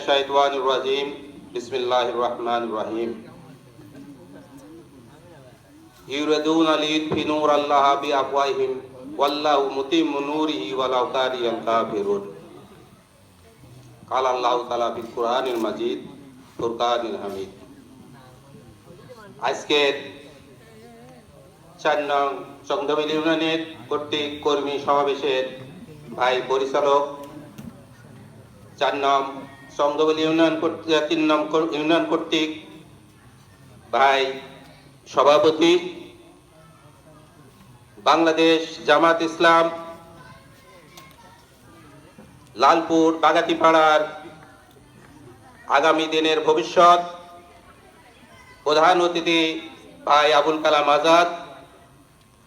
শাইতানির রাজিম বিসমিল্লাহির রহমানির রহিম ইউরিদুনা লিইউতফিউ নূরাল্লাহি বিআফওয়াহিহিম ওয়াল্লাহু মুতিম্মু নূরিহি ওয়ালাউ কারিহাল কাফিরুন। ক্বালা আল্লাহু তাআলা ফিল কুরআনিল মাজিদ ফুরকানিল হামিদ। আজকের 4 নং চন্দ্রবিল ইউনিয়নের কর্তৃক কর্মী সমাবেশের ভাই পরিচালক, 4 নং চন্দ্রবিল ইউনিয়ন 3 নং ইউনিয়ন কর্তৃক ভাই সভাপতি, বাংলাদেশ জামাত ইসলাম লালপুর বাগাতিপাড়ার আগামী দিনের ভবিষ্যৎ প্রধান অতিথি ভাই আবুল কালাম আজাদ,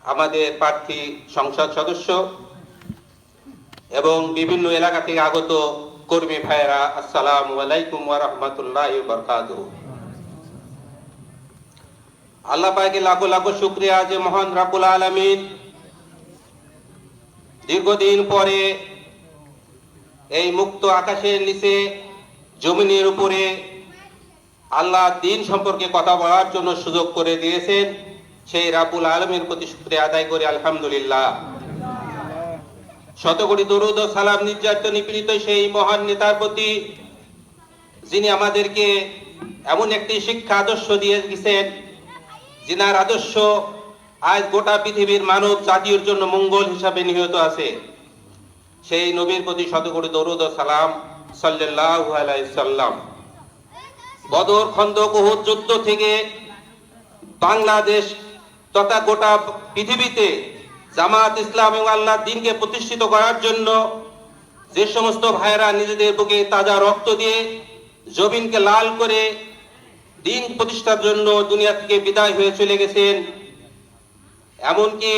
আমাদের প্রার্থী সংসদ সদস্য এবং বিভিন্ন এলাকা থেকে আগত কর্মী ভাইয়েরা, আসসালামু আলাইকুম ওয়া রাহমাতুল্লাহি ওয়া বারাকাতুহু। আল্লাহ পাকের লাখো লাখো শুকরিয়া যে মহান রব্বুল আলামিন দীর্ঘদিন পরে এই মুক্ত আকাশের নিচে জমিনের উপরে আল্লাহ দ্বীন সম্পর্কে কথা বলার জন্য সুযোগ করে দিয়েছেন। সেই রব্বুল আলামিনের প্রতি শুকরিয়া আদায় করি আলহামদুলিল্লাহ। শতকোটি দরুদ ও সালাম নির্যাতিত নিপীড়িত সেই মহান নেতার প্রতি, যিনি আমাদেরকে এমন একটি শিক্ষা আদর্শ দিয়ে গেছেন, যিনার আদর্শ আজ গোটা পৃথিবীর মানব জাতির জন্য মঙ্গল হিসাবে নিহিত আছে। সেই নবীর প্রতি শতকোটি দরুদ ও সালাম সাল্লাল্লাহু আলাইহি সাল্লাম। বদর, খন্দক, উহুদ যুদ্ধ থেকে বাংলাদেশ তথা গোটা পৃথিবীতে জামাত ইসলাম এবং আল্লাহর দ্বীনকে প্রতিষ্ঠিত করার জন্য যে সমস্ত ভাইয়েরা নিজেদের বুকে তাজা রক্ত দিয়ে জমিনকে লাল করে দ্বীন প্রতিষ্ঠার জন্য দুনিয়া থেকে বিদায় হয়ে চলে গেছেন, এমনকি